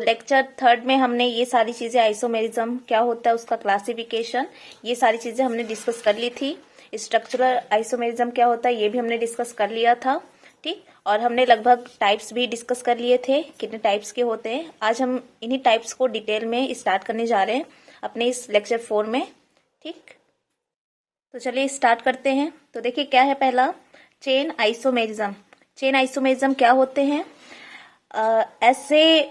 Lecture 3 में हमने ये सारी चीजें, आइसोमेरिज्म क्या होता है, उसका क्लासिफिकेशन, ये सारी चीजें हमने डिस्कस कर ली थी। स्ट्रक्चरल आइसोमेरिज्म क्या होता है ये भी हमने डिस्कस कर लिया था, ठीक। और हमने लगभग टाइप्स भी डिस्कस कर लिए थे, कितने टाइप्स के होते हैं। आज हम इन्हीं टाइप्स को डिटेल में स्टार्ट करने जा रहे हैं अपने इस लेक्चर 4 में, ठीक। तो चलिए स्टार्ट करते हैं। तो देखिए क्या है पहला, चेन आइसोमेरिज्म। चेन आइसोमेरिज्म क्या होते हैं? ऐसे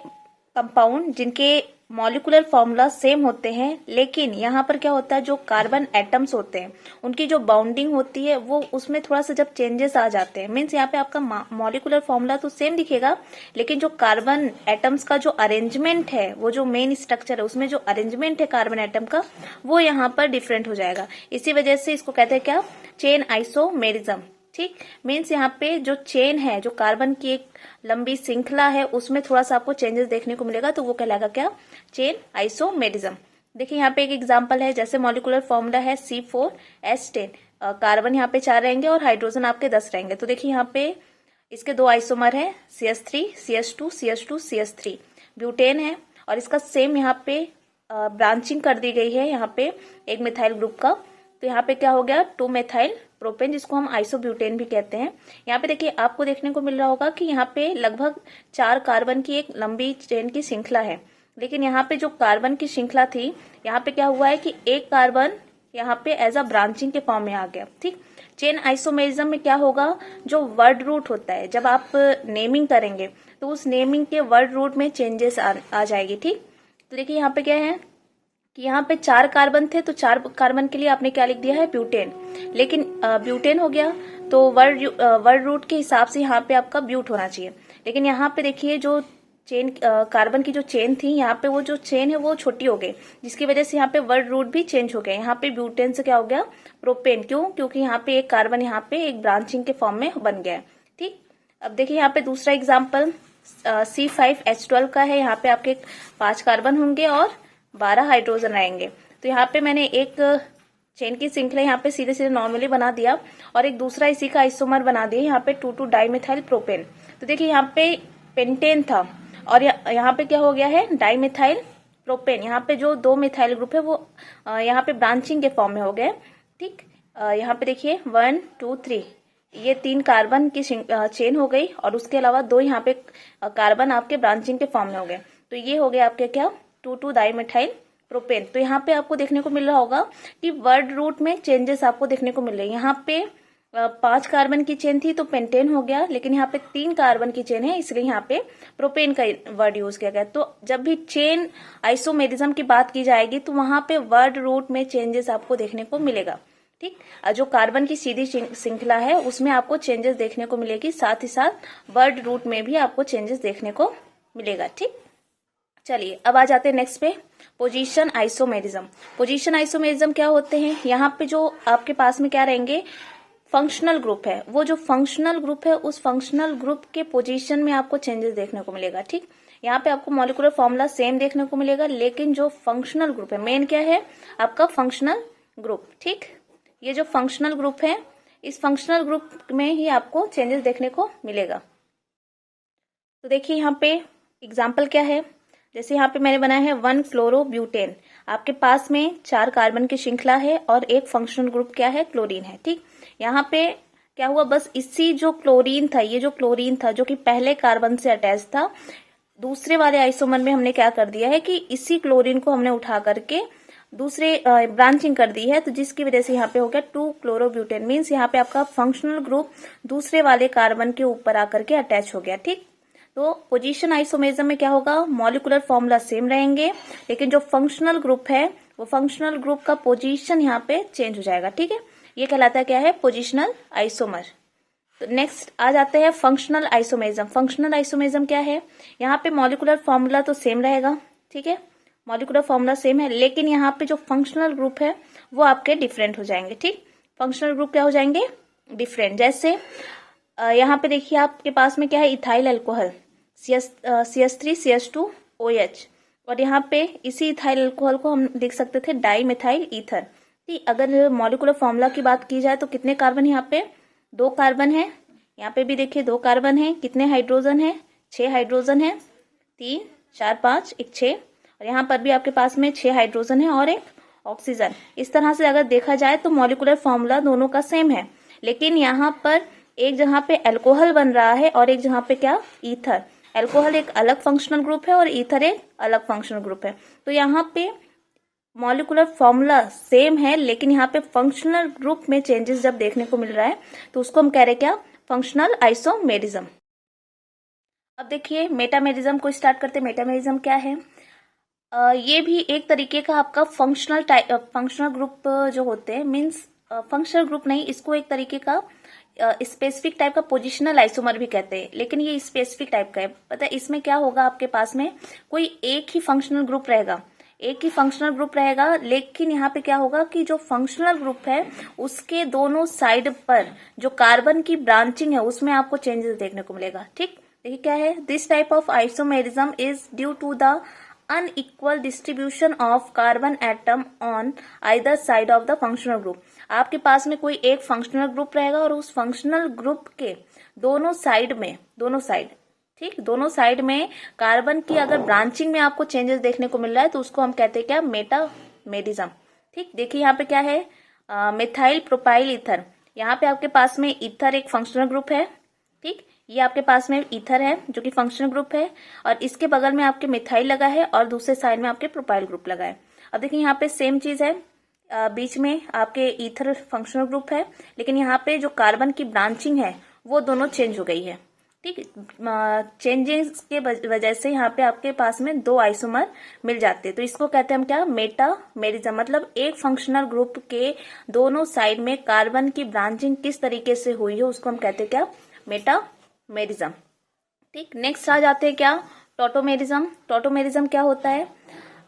कंपाउंड जिनके मॉलिक्यूलर फॉर्मूला सेम होते हैं, लेकिन यहाँ पर क्या होता है, जो कार्बन एटम्स होते हैं उनकी जो बाउंडिंग होती है वो उसमें थोड़ा सा जब चेंजेस आ जाते हैं, मीन्स यहाँ पे आपका मॉलिक्यूलर फॉर्मूला तो सेम दिखेगा, लेकिन जो कार्बन एटम्स का जो अरेंजमेंट है, वो जो मेन स्ट्रक्चर है उसमें जो अरेंजमेंट है कार्बन एटम का, वो यहाँ पर डिफरेंट हो जाएगा। इसी वजह से इसको कहते हैं क्या, चेन आइसोमेरिज्म, ठीक। मीन्स यहाँ पे जो चेन है, जो कार्बन की एक लंबी श्रृंखला है, उसमें थोड़ा सा आपको चेंजेस देखने को मिलेगा, तो वो कहलाएगा क्या, चेन आइसोमेरिज्म। देखिए यहाँ पे एक एग्जांपल है, जैसे मॉलिक्यूलर फॉर्मूला है C4H10, कार्बन यहाँ पे 4 रहेंगे और हाइड्रोजन आपके 10 रहेंगे। तो देखिए यहाँ पे इसके 2 आइसोमर है, CH3 CH2 CH2 CH3, butane है, और इसका सेम यहाँ पे ब्रांचिंग कर दी गई है यहाँ पे एक मिथाइल ग्रुप का। तो यहाँ पे क्या हो गया, 2 मेथाइल प्रोपेन, जिसको हम आइसोब्यूटेन भी कहते हैं। यहाँ पे देखिए आपको देखने को मिल रहा होगा कि यहाँ पे लगभग 4 कार्बन की एक लंबी चेन की श्रृंखला है, लेकिन यहाँ पे जो कार्बन की श्रृंखला थी, यहाँ पे क्या हुआ है कि एक कार्बन यहाँ पे एज अ ब्रांचिंग के फॉर्म में आ गया, ठीक। चेन आइसोमेरिज्म में क्या होगा, जो वर्ड रूट होता है, जब आप नेमिंग करेंगे तो उस नेमिंग के वर्ड रूट में चेंजेस आ जाएगी, ठीक। तो देखिए यहाँ पे क्या है कि यहाँ पे 4 कार्बन थे, तो 4 कार्बन के लिए आपने क्या लिख दिया है, ब्यूटेन, लेकिन ब्यूटेन हो गया, तो वर्ड रूट के हिसाब से यहाँ पे आपका ब्यूट होना चाहिए। लेकिन यहाँ पे देखिए जो चेन, कार्बन की जो चेन थी, यहाँ पे वो जो चेन है वो छोटी हो गई, जिसकी वजह से यहाँ पे वर्ड रूट भी चेंज हो गया। यहाँ पे ब्यूटेन से क्या हो गया, प्रोपेन, क्यों, क्योंकि यहाँ पे एक कार्बन यहाँ पे एक ब्रांचिंग के फॉर्म में बन गया है, ठीक। अब देखिए यहाँ पे दूसरा एग्जाम्पल C5H12 का है। यहाँ पे आपके 5 कार्बन होंगे और 12 हाइड्रोजन रहेंगे। तो यहाँ पे मैंने एक चेन की श्रृंखला यहाँ पे सीधे सीधे नॉर्मली बना दिया, और एक दूसरा इसी का आइसोमर बना दिया, यहाँ पे 2,2 डाइमिथाइल प्रोपेन। तो देखिए यहाँ पे पेंटेन था, और यहाँ पे क्या हो गया है, डाइमिथाइल प्रोपेन। यहाँ पे जो 2 मिथाइल ग्रुप है वो यहाँ पे ब्रांचिंग के फॉर्म में हो गए, ठीक। यहाँ पे देखिए 1 2 3, ये 3 कार्बन की चेन हो गई, और उसके अलावा 2 यहाँ पे कार्बन आपके ब्रांचिंग के फॉर्म में हो गए। तो ये हो गया आपके क्या, 2,2 डाइमिथाइल प्रोपेन। तो यहाँ पे आपको देखने को मिल रहा होगा कि वर्ड रूट में चेंजेस आपको देखने को मिल रहे हैं। यहाँ पे 5 कार्बन की चेन थी तो पेंटेन हो गया, लेकिन यहाँ पे 3 कार्बन की चेन है, इसलिए यहाँ पे प्रोपेन का वर्ड यूज किया गया। तो जब भी चेन आइसोमेरिज्म की बात की जाएगी तो वहां पे वर्ड रूट में चेंजेस आपको देखने को मिलेगा, ठीक। जो कार्बन की सीधी श्रृंखला है उसमें आपको चेंजेस देखने को मिलेगी, साथ ही साथ वर्ड रूट में भी आपको चेंजेस देखने को मिलेगा, ठीक। चलिए अब आ जाते हैं नेक्स्ट पे, पोजीशन आइसोमेरिज्म। पोजीशन आइसोमेरिज्म क्या होते हैं, यहाँ पे जो आपके पास में क्या रहेंगे, फंक्शनल ग्रुप है, वो जो फंक्शनल ग्रुप है उस फंक्शनल ग्रुप के पोजीशन में आपको चेंजेस देखने को मिलेगा, ठीक। यहाँ पे आपको मॉलिक्यूलर फॉर्मूला सेम देखने को मिलेगा, लेकिन जो फंक्शनल ग्रुप है, मेन क्या है आपका फंक्शनल ग्रुप, ठीक। ये जो फंक्शनल ग्रुप है, इस फंक्शनल ग्रुप में ही आपको चेंजेस देखने को मिलेगा। तो देखिए यहाँ पे एग्जाम्पल क्या है, जैसे यहाँ पे मैंने बनाया है 1 क्लोरोब्यूटेन। आपके पास में 4 कार्बन की श्रृंखला है और एक फंक्शनल ग्रुप क्या है, क्लोरीन है, ठीक। यहाँ पे क्या हुआ, बस इसी जो क्लोरीन था, ये जो क्लोरीन था जो कि पहले कार्बन से अटैच था, दूसरे वाले आइसोमर में हमने क्या कर दिया है कि इसी क्लोरीन को हमने उठा करके दूसरे ब्रांचिंग कर दी है, तो जिसकी वजह से यहाँ पे हो गया 2 क्लोरोब्यूटेन। मीन्स यहाँ पे आपका फंक्शनल ग्रुप दूसरे वाले कार्बन के ऊपर आकर के अटैच हो गया, ठीक। तो पोजीशन आइसोमेरिज्म में क्या होगा, मॉलिक्यूलर फॉर्मूला सेम रहेंगे, लेकिन जो फंक्शनल ग्रुप है वो फंक्शनल ग्रुप का पोजीशन यहाँ पे चेंज हो जाएगा, ठीक है। ये कहलाता है क्या है, पोजिशनल आइसोमर। तो नेक्स्ट आ जाते हैं फंक्शनल आइसोमेरिज्म। फंक्शनल आइसोमेरिज्म क्या है, यहाँ पे मॉलिक्यूलर फॉर्मूला तो सेम रहेगा, ठीक है, मॉलिक्यूलर फॉर्मूला सेम है, लेकिन यहाँ पे जो फंक्शनल ग्रुप है वो आपके डिफरेंट हो जाएंगे, ठीक। फंक्शनल ग्रुप क्या हो जाएंगे, डिफरेंट। जैसे यहाँ पे देखिए आपके पास में क्या है, इथाइल अल्कोहल CH3 CH2OH, और यहाँ पे इसी इथाइल अल्कोहल को हम लिख सकते थे डाई मिथाइल ईथर। अगर मॉलिक्यूलर फॉर्मूला की बात की जाए तो कितने कार्बन यहाँ पे, 2 कार्बन है, यहाँ पे भी देखिए 2 कार्बन है, कितने हाइड्रोजन है, 6 हाइड्रोजन है, 3 4 5 1 6, और यहाँ पर भी आपके पास में 6 हाइड्रोजन है और एक ऑक्सीजन। इस तरह से अगर देखा जाए तो मॉलिक्यूलर फॉर्मूला दोनों का सेम है, लेकिन यहाँ पर एक जगह पे अल्कोहल बन रहा है और एक जगह पे क्या, ईथर। अल्कोहल एक अलग फंक्शनल ग्रुप है और ईथर एक अलग फंक्शनल ग्रुप है। तो यहाँ पे मॉलिक्यूलर फॉर्मूला सेम है, लेकिन यहाँ पे फंक्शनल ग्रुप में चेंजेस जब देखने को मिल रहा है तो उसको हम कह रहे हैं क्या, फंक्शनल आइसोमेरिज्म। अब देखिए मेटामेरिज्म को स्टार्ट करते हैं। मेटामेरिज्म क्या है? ये भी एक तरीके का आपका फंक्शनल ग्रुप जो होते हैं, मीन्स फंक्शनल ग्रुप नहीं, इसको एक तरीके का स्पेसिफिक टाइप का पोजिशनल आइसोमर भी कहते हैं, लेकिन ये स्पेसिफिक टाइप का है। पता है इसमें क्या होगा, आपके पास में कोई एक ही फंक्शनल ग्रुप रहेगा, लेकिन यहाँ पे क्या होगा कि जो फंक्शनल ग्रुप है उसके दोनों साइड पर जो कार्बन की ब्रांचिंग है उसमें आपको चेंजेस देखने को मिलेगा। ठीक, देखिए क्या है, this type of isomerism is due to the unequal distribution of carbon atom on either side of the functional group. आपके पास में कोई एक फंक्शनल ग्रुप रहेगा और उस फंक्शनल ग्रुप के दोनों साइड में कार्बन की अगर ब्रांचिंग में आपको चेंजेस देखने को मिल रहा है तो उसको हम कहते हैं क्या, मेटामेरिज्म। ठीक, देखिए यहाँ पे क्या है, मिथाइल प्रोपाइल ईथर। यहाँ पे आपके पास में ईथर एक फंक्शनल ग्रुप है। ठीक, ये आपके पास में ईथर है जो कि फंक्शनल ग्रुप है, और इसके बगल में आपके मिथाइल लगा है और दूसरे साइड में आपके प्रोपाइल ग्रुप लगा है। अब देखिए यहाँ पे सेम चीज है, बीच में आपके ईथर फंक्शनल ग्रुप है, लेकिन यहाँ पे जो कार्बन की ब्रांचिंग है वो दोनों चेंज हो गई है। ठीक, चेंजेस के वजह से यहाँ पे आपके पास में 2 आइसोमर मिल जाते हैं, तो इसको कहते हैं हम क्या, मेटामेरिज्म। मतलब एक फंक्शनल ग्रुप के दोनों साइड में कार्बन की ब्रांचिंग किस तरीके से हुई है उसको हम कहते हैं क्या, मेटामेरिज्म। ठीक, नेक्स्ट आ जाते हैं क्या, टॉटोमेरिज्म। टॉटोमेरिज्म क्या होता है?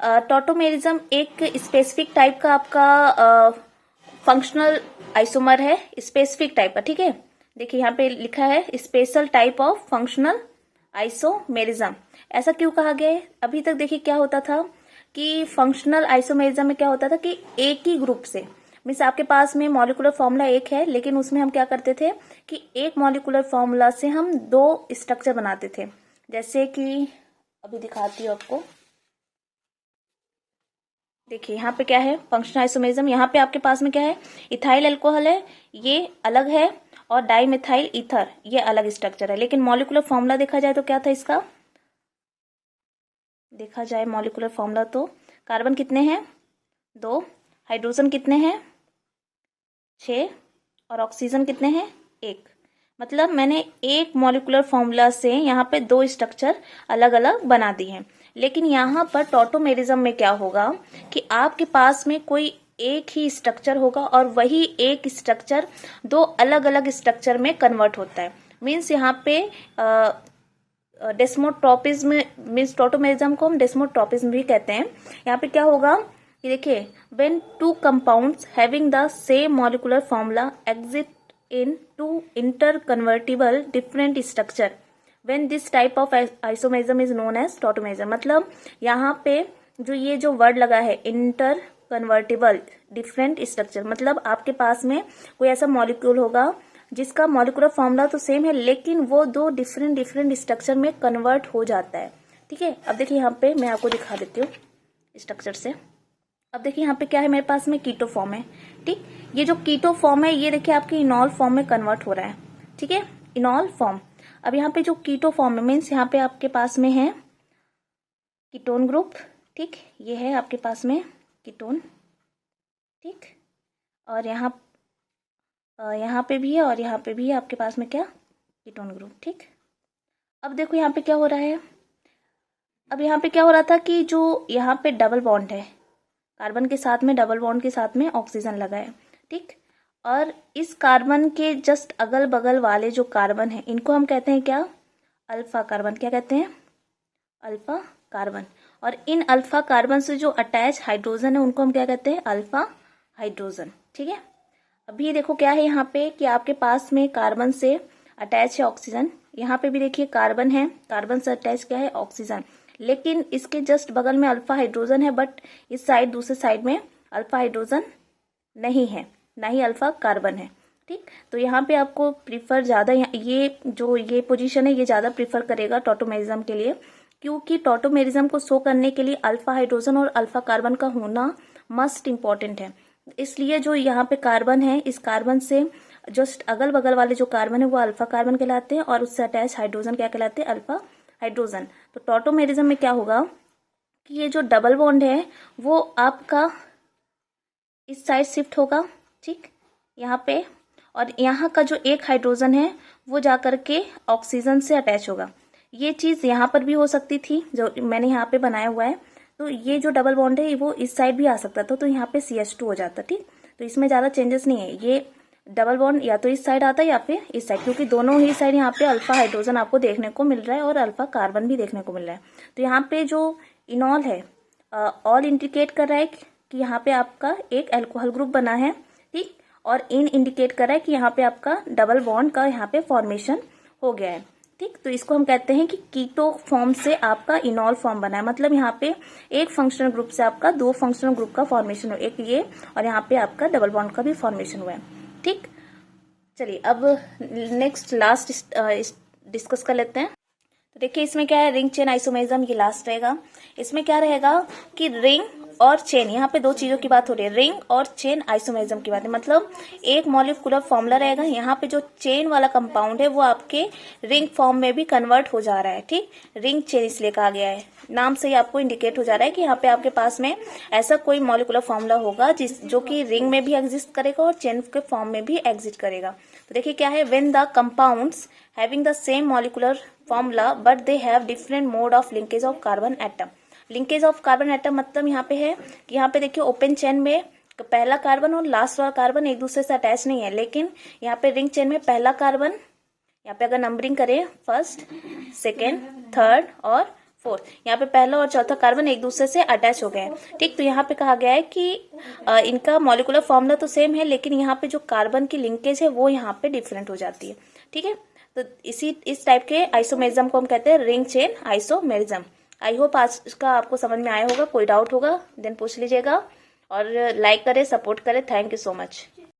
टॉटोमेरिज्म एक स्पेसिफिक टाइप का आपका फंक्शनल आइसोमर है, स्पेसिफिक टाइप का। ठीक है, देखिए यहाँ पे लिखा है special type of functional isomerism. ऐसा क्यों कहा गया है? अभी तक देखिए क्या होता था कि फंक्शनल आइसोमेरिज्म में क्या होता था कि एक ही ग्रुप से, मीन्स आपके पास में मॉलिक्यूलर फॉर्मूला एक है, लेकिन उसमें हम क्या करते थे कि एक मॉलिक्यूलर फॉर्मूला से हम 2 स्ट्रक्चर बनाते थे। जैसे कि अभी दिखाती हूँ आपको, देखिए यहाँ पे क्या है, फंक्शनल आइसोमेरिज्म। यहाँ पे आपके पास में क्या है, इथाइल अल्कोहल है, ये अलग है, और डाइमिथाइल ईथर ये अलग स्ट्रक्चर है। लेकिन मॉलिक्यूलर फॉर्मूला देखा जाए तो क्या था इसका, देखा जाए मॉलिक्यूलर फॉर्मूला तो कार्बन कितने हैं, 2, हाइड्रोजन कितने हैं, 6, और ऑक्सीजन कितने हैं, 1। मतलब मैंने एक मॉलिक्यूलर फॉर्मूला से यहाँ पे 2 स्ट्रक्चर अलग अलग बना दिए हैं। लेकिन यहाँ पर टॉटोमेरिज्म में क्या होगा कि आपके पास में कोई एक ही स्ट्रक्चर होगा और वही एक स्ट्रक्चर 2 अलग अलग स्ट्रक्चर में कन्वर्ट होता है। मीन्स यहाँ पे डेस्मोट्रोपिज्म, मीन्स टॉटोमेरिज्म को हम डेस्मोट्रोपिज्म भी कहते हैं। यहाँ पे क्या होगा कि देखिए, when 2 compounds having the same molecular formula exist in 2 interconvertible different structure when this type of isomerism is known as tautomerism। मतलब यहाँ पे जो ये जो वर्ड लगा है इंटरकन्वर्टिबल डिफरेंट स्ट्रक्चर, मतलब आपके पास में कोई ऐसा मॉलिक्यूल होगा जिसका मॉलिक्यूलर फॉर्मूला तो सेम है, लेकिन वो 2 डिफरेंट स्ट्रक्चर में कन्वर्ट हो जाता है। ठीक है, अब देखिए यहाँ पे मैं आपको दिखा देती हूँ स्ट्रक्चर से। अब देखिए यहाँ पे क्या है, मेरे पास में कीटो फॉर्म है। ठीक, ये जो कीटो फॉर्म है ये देखिए आपके इनॉल फॉर्म में कन्वर्ट हो रहा है। ठीक है, इनॉल फॉर्म। अब यहाँ पे जो कीटो फॉर्म है, मीन्स यहाँ पे आपके पास में है कीटोन ग्रुप। ठीक, ये है आपके पास में कीटोन। ठीक, और यहाँ पे भी है और यहाँ पे भी है आपके पास में क्या, कीटोन ग्रुप। ठीक, अब देखो यहाँ पे क्या हो रहा है, अब यहाँ पे क्या हो रहा था कि जो यहाँ पे डबल बॉन्ड है, कार्बन के साथ में डबल बॉन्ड के साथ में ऑक्सीजन लगा है। ठीक, और इस कार्बन के जस्ट अगल बगल वाले जो कार्बन है इनको हम कहते हैं क्या, अल्फा कार्बन। क्या कहते हैं, अल्फा कार्बन। और इन अल्फा कार्बन से जो अटैच हाइड्रोजन है उनको हम क्या कहते हैं, अल्फा हाइड्रोजन। ठीक है, अभी ये देखो क्या है यहाँ पे कि आपके पास में कार्बन से अटैच है ऑक्सीजन, यहाँ पे भी देखिए कार्बन है, कार्बन से अटैच क्या है, ऑक्सीजन, लेकिन इसके जस्ट बगल में अल्फा हाइड्रोजन है, बट इस साइड दूसरे साइड में अल्फा हाइड्रोजन नहीं है, ना ही अल्फा कार्बन है। ठीक, तो यहाँ पे आपको प्रीफर ज्यादा, ये जो ये पोजीशन है ये ज्यादा प्रीफर करेगा टॉटोमेरिज्म के लिए, क्योंकि टॉटोमेरिज्म को शो करने के लिए अल्फा हाइड्रोजन और अल्फा कार्बन का होना मस्ट इम्पॉर्टेंट है। इसलिए जो यहाँ पे कार्बन है, इस कार्बन से जस्ट अगल बगल वाले जो कार्बन है वो अल्फा कार्बन कहलाते हैं और उससे अटैच हाइड्रोजन क्या कहलाते हैं, अल्फा हाइड्रोजन। तो टॉटोमेरिज्म में क्या होगा कि ये जो डबल बॉन्ड है वो आपका इस साइड शिफ्ट होगा, ठीक, यहाँ पे, और यहाँ का जो एक हाइड्रोजन है वो जा करके ऑक्सीजन से अटैच होगा। ये चीज़ यहाँ पर भी हो सकती थी जो मैंने यहाँ पे बनाया हुआ है। तो ये जो डबल बॉन्ड है वो इस साइड भी आ सकता था, तो यहाँ पे CH2 हो जाता, ठीक। तो इसमें ज़्यादा चेंजेस नहीं है। ये डबल बॉन्ड या तो इस साइड आता है या फिर इस साइड, क्योंकि दोनों ही साइड यहाँ पे अल्फा हाइड्रोजन आपको देखने को मिल रहा है और अल्फा कार्बन भी देखने को मिल रहा है। तो यहाँ पे जो इनॉल है, ऑल इंडिकेट कर रहा है कि यहाँ पे आपका एक अल्कोहल ग्रुप बना है, ठीक, और इन इंडिकेट कर रहा है कि यहाँ पे आपका डबल बॉन्ड का यहाँ पे फॉर्मेशन हो गया है, ठीक। तो इसको हम कहते हैं कि कीटो फॉर्म से आपका इनॉल फॉर्म बना है, मतलब यहाँ पे एक फंक्शनल ग्रुप से आपका दो फंक्शनल ग्रुप का फॉर्मेशन हो, एक ये और यहाँ पे आपका डबल बॉन्ड का भी फॉर्मेशन हुआ है, ठीक। चलिए अब नेक्स्ट लास्ट डिस्कस कर लेते हैं। तो देखिए इसमें क्या है, रिंग चेन आइसोमेरिज्म, ये लास्ट रहेगा। इसमें क्या रहेगा कि रिंग और चेन, यहाँ पे दो चीजों की बात हो रही है, रिंग और चेन आइसोमेरिज्म की बात है। मतलब एक मॉलिक्यूलर फॉर्मूला रहेगा, यहाँ पे जो चेन वाला कंपाउंड है वो आपके रिंग फॉर्म में भी कन्वर्ट हो जा रहा है, ठीक। रिंग चेन इसलिए कहा गया है, नाम से ही आपको इंडिकेट हो जा रहा है कि यहाँ पे आपके पास में ऐसा कोई मॉलिक्यूलर फॉर्मूला होगा जो कि रिंग में भी एग्जिस्ट करेगा और चेन के फॉर्म में भी एग्जिस्ट करेगा। तो देखिए क्या है, when the compounds having the same molecular formula but they have different mode of linkage of carbon atom. Linkage of carbon atom मतलब यहाँ पे है कि यहाँ पे देखिए ओपन चेन में पहला कार्बन और लास्ट वाला कार्बन एक दूसरे से अटैच नहीं है, लेकिन यहाँ पे रिंग चेन में पहला कार्बन, यहाँ पे अगर नंबरिंग करें फर्स्ट, सेकेंड, थर्ड और फोर्थ, यहाँ पे पहला और चौथा कार्बन एक दूसरे से अटैच हो गए हैं, ठीक। तो यहाँ पे कहा गया है कि इनका मॉलिक्यूलर फॉर्मूला तो सेम है, लेकिन यहाँ पे जो कार्बन की लिंकेज है वो यहाँ पे डिफरेंट हो जाती है, ठीक है। तो इस टाइप के आइसोमेरिज्म को हम कहते हैं ring chain isomerism. I hope आज इसका आपको समझ में आया होगा। कोई डाउट होगा देन पूछ लीजिएगा, और लाइक करें, सपोर्ट करें। Thank you so much.